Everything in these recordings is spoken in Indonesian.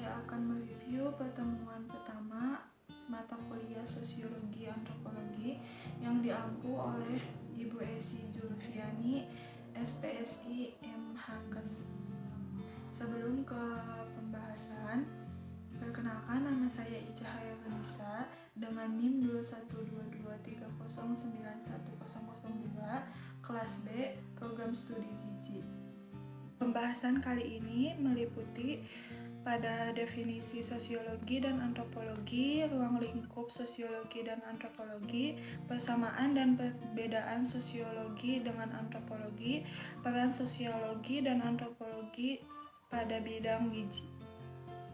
saya akan mereview pertemuan pertama mata kuliah Sosiologi Antropologi yang diampu oleh Ibu Esi Julfiani, SPSI MHKes. Sebelum ke pembahasan, perkenalkan, nama saya Ica Hayalunisa dengan NIM 212230911002, kelas B, program studi gizi. Pembahasan kali ini meliputi pada definisi sosiologi dan antropologi, ruang lingkup sosiologi dan antropologi, persamaan dan perbedaan sosiologi dengan antropologi, peran sosiologi dan antropologi pada bidang gizi.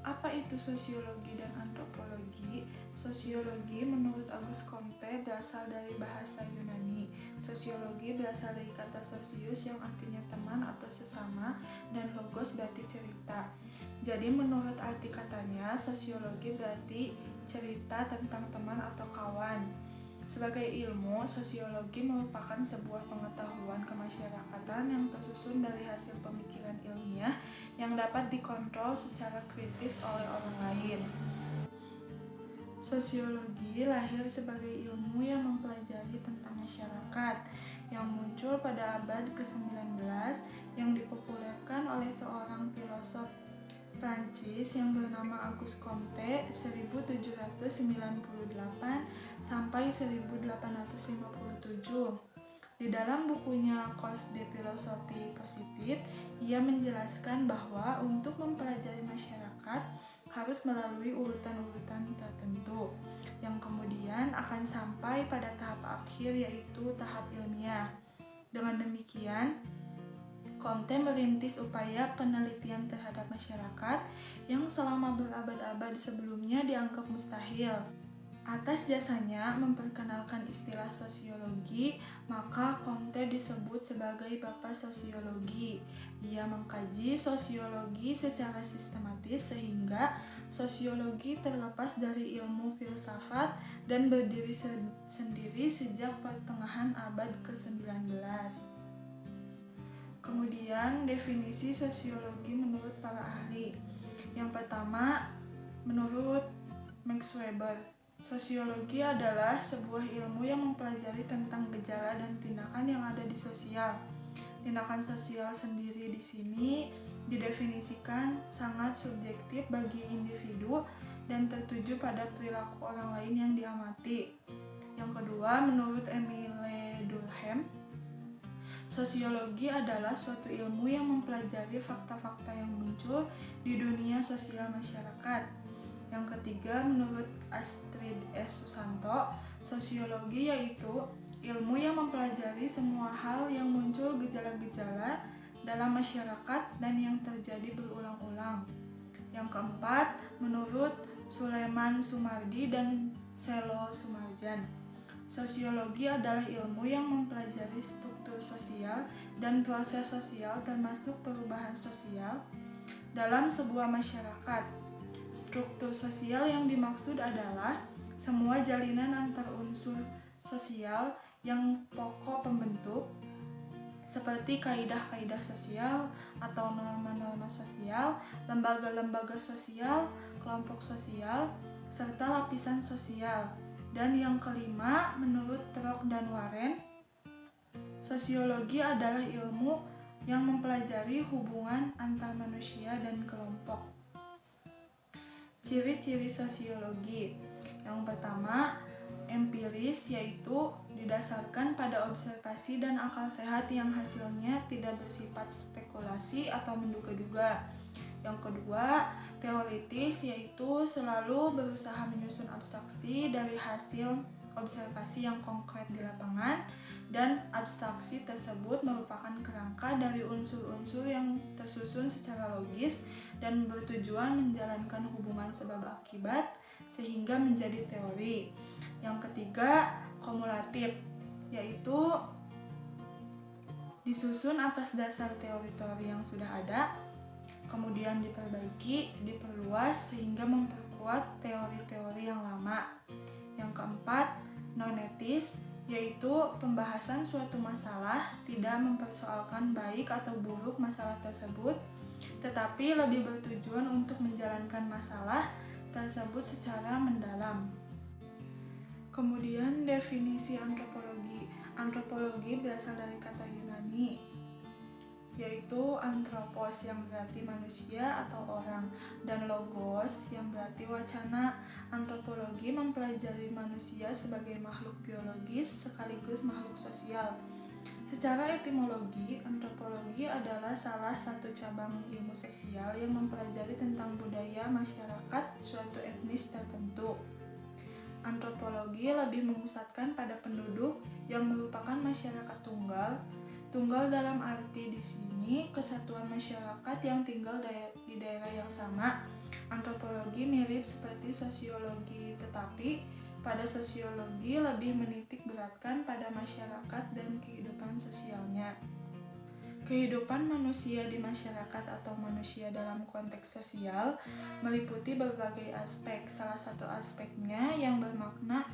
Apa itu sosiologi dan antropologi? Sosiologi menurut Auguste Comte berasal dari bahasa Yunani. Sosiologi berasal dari kata sosius yang artinya teman atau sesama, dan logos berarti cerita. Jadi menurut arti katanya, sosiologi berarti cerita tentang teman atau kawan. Sebagai ilmu, sosiologi merupakan sebuah pengetahuan kemasyarakatan yang tersusun dari hasil pemikiran ilmiah yang dapat dikontrol secara kritis oleh orang lain. Sosiologi lahir sebagai ilmu yang mempelajari tentang masyarakat yang muncul pada abad ke-19 yang dipopulerkan oleh seorang filosof Prancis yang bernama Auguste Comte 1798 sampai 1857. Di dalam bukunya Cause de Philosophie Positive, ia menjelaskan bahwa untuk mempelajari masyarakat harus melalui urutan-urutan tertentu yang kemudian akan sampai pada tahap akhir, yaitu tahap ilmiah. Dengan demikian, Comte merintis upaya penelitian terhadap masyarakat yang selama berabad-abad sebelumnya dianggap mustahil. Atas jasanya memperkenalkan istilah sosiologi, maka Comte disebut sebagai Bapak Sosiologi. Ia mengkaji sosiologi secara sistematis sehingga sosiologi terlepas dari ilmu filsafat dan berdiri sendiri sejak pertengahan abad ke-19. Kemudian definisi sosiologi menurut para ahli. Yang pertama, menurut Max Weber, sosiologi adalah sebuah ilmu yang mempelajari tentang gejala dan tindakan yang ada di sosial. Tindakan sosial sendiri di sini didefinisikan sangat subjektif bagi individu dan tertuju pada perilaku orang lain yang diamati. Yang kedua, menurut Emile Durkheim, sosiologi adalah suatu ilmu yang mempelajari fakta-fakta yang muncul di dunia sosial masyarakat. Yang ketiga, menurut Astrid S. Susanto, sosiologi yaitu ilmu yang mempelajari semua hal yang muncul gejala-gejala dalam masyarakat dan yang terjadi berulang-ulang. Yang keempat, menurut Suleman Sumardi dan Selo Sumarjan, sosiologi adalah ilmu yang mempelajari struktur sosial dan proses sosial termasuk perubahan sosial dalam sebuah masyarakat. Struktur sosial yang dimaksud adalah semua jalinan antar unsur sosial yang pokok pembentuk, seperti kaidah-kaidah sosial atau norma-norma sosial, lembaga-lembaga sosial, kelompok sosial, serta lapisan sosial. Dan yang kelima, menurut Trock dan Warren, sosiologi adalah ilmu yang mempelajari hubungan antar manusia dan kelompok. Ciri-ciri sosiologi. Yang pertama, empiris, yaitu didasarkan pada observasi dan akal sehat yang hasilnya tidak bersifat spekulasi atau menduga-duga. Yang kedua, teoritis, yaitu selalu berusaha menyusun abstraksi dari hasil observasi yang konkret di lapangan, dan abstraksi tersebut merupakan kerangka dari unsur-unsur yang tersusun secara logis dan bertujuan menjalankan hubungan sebab akibat sehingga menjadi teori. Yang ketiga, kumulatif, yaitu disusun atas dasar teori-teori yang sudah ada, kemudian diperbaiki, diperluas sehingga memperkuat teori-teori yang lama. Yang keempat, nonetis, yaitu pembahasan suatu masalah tidak mempersoalkan baik atau buruk masalah tersebut, tetapi lebih bertujuan untuk menjalankan masalah tersebut secara mendalam. Kemudian definisi antropologi. Antropologi berasal dari kata Yunani, yaitu anthropos yang berarti manusia atau orang, dan logos yang berarti wacana. Antropologi mempelajari manusia sebagai makhluk biologis sekaligus makhluk sosial. Secara etimologi, antropologi adalah salah satu cabang ilmu sosial yang mempelajari tentang budaya masyarakat suatu etnis tertentu. Antropologi lebih memusatkan pada penduduk yang merupakan masyarakat tunggal. Tunggal dalam arti di sini kesatuan masyarakat yang tinggal di daerah yang sama. Antropologi mirip seperti sosiologi, tetapi pada sosiologi lebih menitik beratkan pada masyarakat dan kehidupan sosialnya. Kehidupan manusia di masyarakat atau manusia dalam konteks sosial meliputi berbagai aspek. Salah satu aspeknya yang bermakna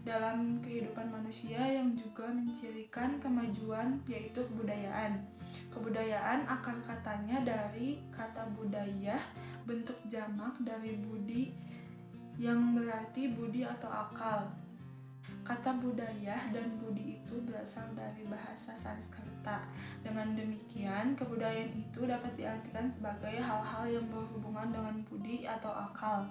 dalam kehidupan manusia yang juga mencirikan kemajuan yaitu kebudayaan. Kebudayaan akar katanya dari kata budayah, bentuk jamak dari budi yang berarti budi atau akal. Kata budayah dan budi itu berasal dari bahasa Sanskerta. Dengan demikian, kebudayaan itu dapat diartikan sebagai hal-hal yang berhubungan dengan budi atau akal.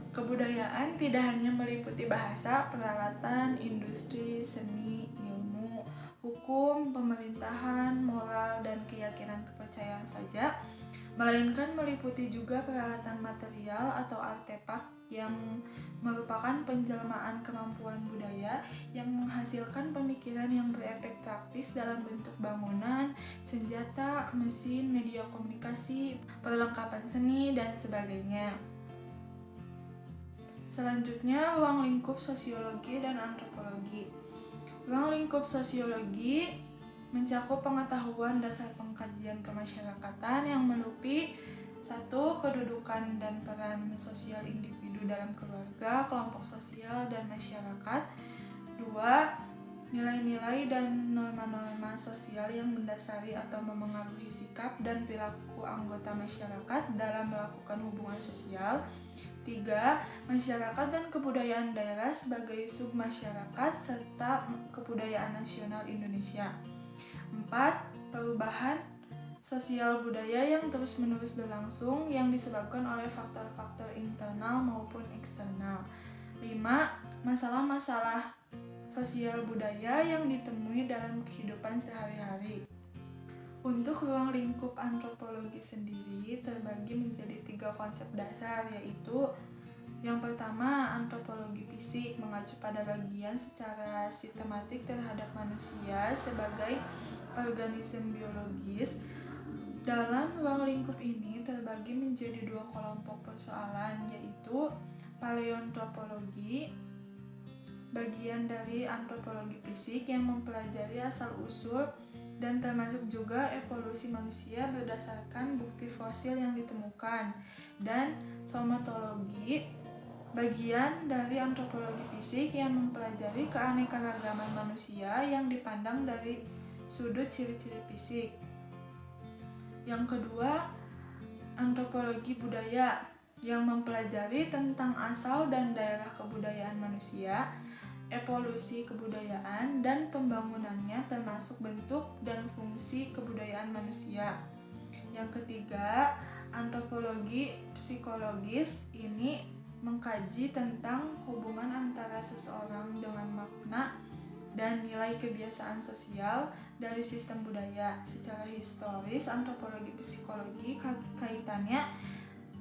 Kebudayaan tidak hanya meliputi bahasa, peralatan, industri, seni, ilmu, hukum, pemerintahan, moral, dan keyakinan kepercayaan saja, melainkan meliputi juga peralatan material atau artefak yang merupakan penjelmaan kemampuan budaya yang menghasilkan pemikiran yang berefek praktis dalam bentuk bangunan, senjata, mesin, media komunikasi, perlengkapan seni, dan sebagainya. Selanjutnya, ruang lingkup sosiologi dan antropologi. Ruang lingkup sosiologi mencakup pengetahuan dasar pengkajian kemasyarakatan yang meliputi 1. Kedudukan dan peran sosial individu dalam keluarga, kelompok sosial, dan masyarakat. 2. Nilai-nilai dan norma-norma sosial yang mendasari atau memengaruhi sikap dan perilaku anggota masyarakat dalam melakukan hubungan sosial. 3. Masyarakat dan kebudayaan daerah sebagai submasyarakat serta kebudayaan nasional Indonesia. 4. Perubahan sosial budaya yang terus-menerus berlangsung yang disebabkan oleh faktor-faktor internal maupun eksternal. 5. Masalah-masalah sosial budaya yang ditemui dalam kehidupan sehari-hari. Untuk ruang lingkup antropologi sendiri terbagi menjadi 3 konsep dasar, yaitu yang pertama, antropologi fisik mengacu pada bagian secara sistematik terhadap manusia sebagai organisme biologis. Dalam ruang lingkup ini terbagi menjadi 2 kelompok persoalan, yaitu paleontropologi, bagian dari antropologi fisik yang mempelajari asal-usul dan termasuk juga evolusi manusia berdasarkan bukti fosil yang ditemukan, dan somatologi, bagian dari antropologi fisik yang mempelajari keanekaragaman manusia yang dipandang dari sudut ciri-ciri fisik. Yang kedua, antropologi budaya yang mempelajari tentang asal dan daerah kebudayaan manusia, evolusi kebudayaan, dan pembangunannya termasuk bentuk dan fungsi kebudayaan manusia. Yang ketiga, antropologi psikologis ini mengkaji tentang hubungan antara seseorang dengan makna dan nilai kebiasaan sosial dari sistem budaya. Secara historis, antropologi psikologi kaitannya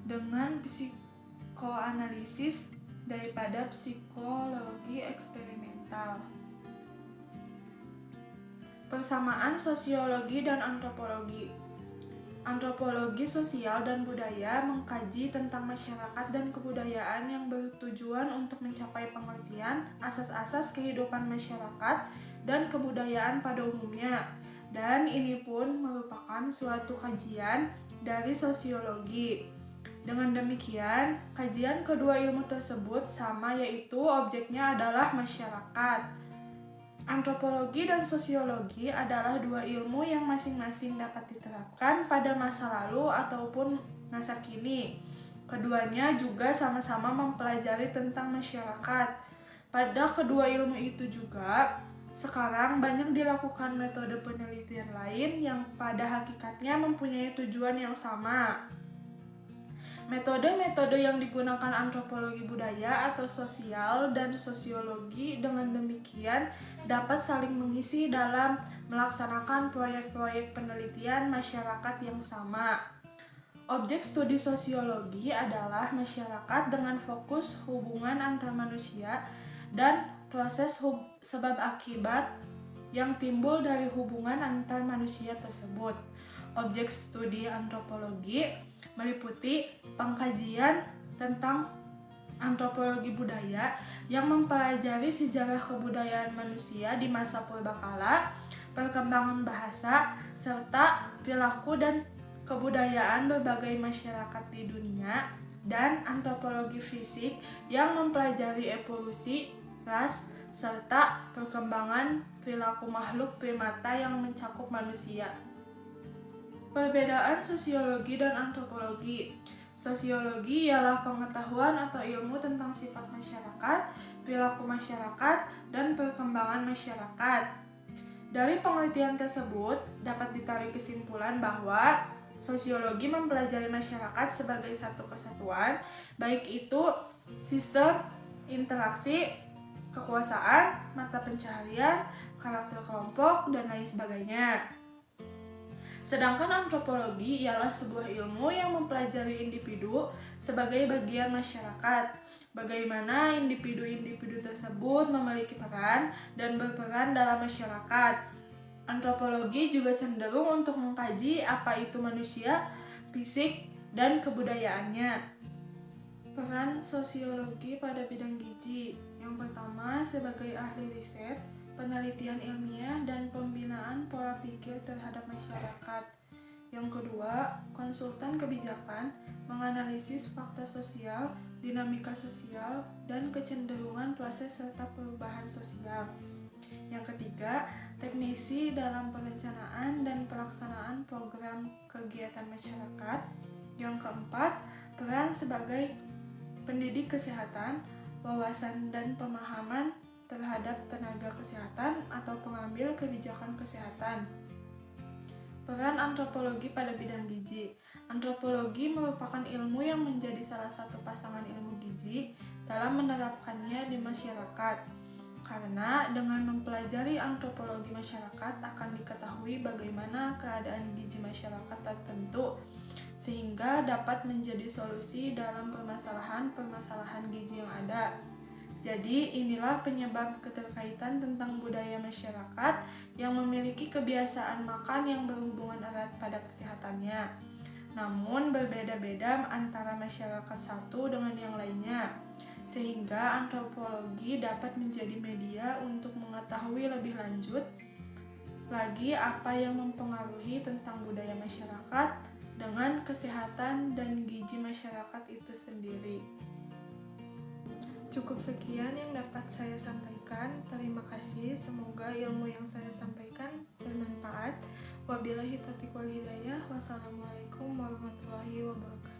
dengan psikoanalisis daripada psikologi eksperimental. Persamaan sosiologi dan antropologi. Antropologi sosial dan budaya mengkaji tentang masyarakat dan kebudayaan yang bertujuan untuk mencapai pengertian asas-asas kehidupan masyarakat dan kebudayaan pada umumnya. Dan ini pun merupakan suatu kajian dari sosiologi. Dengan demikian, kajian kedua ilmu tersebut sama, yaitu objeknya adalah masyarakat. Antropologi dan sosiologi adalah dua ilmu yang masing-masing dapat diterapkan pada masa lalu ataupun masa kini. Keduanya juga sama-sama mempelajari tentang masyarakat. Pada kedua ilmu itu juga, sekarang banyak dilakukan metode penelitian lain yang pada hakikatnya mempunyai tujuan yang sama. Metode-metode yang digunakan antropologi budaya atau sosial dan sosiologi dengan demikian dapat saling mengisi dalam melaksanakan proyek-proyek penelitian masyarakat yang sama. Objek studi sosiologi adalah masyarakat dengan fokus hubungan antar manusia dan proses sebab akibat yang timbul dari hubungan antar manusia tersebut. Objek studi antropologi meliputi pengkajian tentang antropologi budaya yang mempelajari sejarah kebudayaan manusia di masa purbakala, perkembangan bahasa, serta perilaku dan kebudayaan berbagai masyarakat di dunia, dan antropologi fisik yang mempelajari evolusi, ras, serta perkembangan perilaku makhluk primata yang mencakup manusia. Perbedaan sosiologi dan antropologi. Sosiologi ialah pengetahuan atau ilmu tentang sifat masyarakat, perilaku masyarakat, dan perkembangan masyarakat. Dari pengertian tersebut, dapat ditarik kesimpulan bahwa sosiologi mempelajari masyarakat sebagai satu kesatuan, baik itu sistem, interaksi, kekuasaan, mata pencaharian, karakter kelompok, dan lain sebagainya. Sedangkan antropologi ialah sebuah ilmu yang mempelajari individu sebagai bagian masyarakat. Bagaimana individu-individu tersebut memiliki peran dan berperan dalam masyarakat. Antropologi juga cenderung untuk mengkaji apa itu manusia, fisik, dan kebudayaannya. Peran sosiologi pada bidang gizi. Yang pertama, sebagai ahli riset, penelitian ilmiah, dan pembinaan pola pikir terhadap masyarakat. Yang kedua, konsultan kebijakan, menganalisis fakta sosial, dinamika sosial, dan kecenderungan proses serta perubahan sosial. Yang ketiga, teknisi dalam perencanaan dan pelaksanaan program kegiatan masyarakat. Yang keempat, peran sebagai pendidik kesehatan, wawasan dan pemahaman terhadap tenaga kesehatan atau pengambil kebijakan kesehatan. Peran antropologi pada bidang gizi. Antropologi merupakan ilmu yang menjadi salah satu pasangan ilmu gizi dalam menerapkannya di masyarakat. Karena dengan mempelajari antropologi masyarakat akan diketahui bagaimana keadaan gizi masyarakat tertentu, sehingga dapat menjadi solusi dalam permasalahan gizi yang ada. Jadi inilah penyebab keterkaitan tentang budaya masyarakat yang memiliki kebiasaan makan yang berhubungan erat pada kesehatannya. Namun berbeda-beda antara masyarakat satu dengan yang lainnya, sehingga antropologi dapat menjadi media untuk mengetahui lebih lanjut lagi apa yang mempengaruhi tentang budaya masyarakat dengan kesehatan dan gizi masyarakat itu sendiri. Cukup sekian yang dapat saya sampaikan. Terima kasih. Semoga ilmu yang saya sampaikan bermanfaat. Wabillahi taufiq wal hidayah. Wassalamualaikum warahmatullahi wabarakatuh.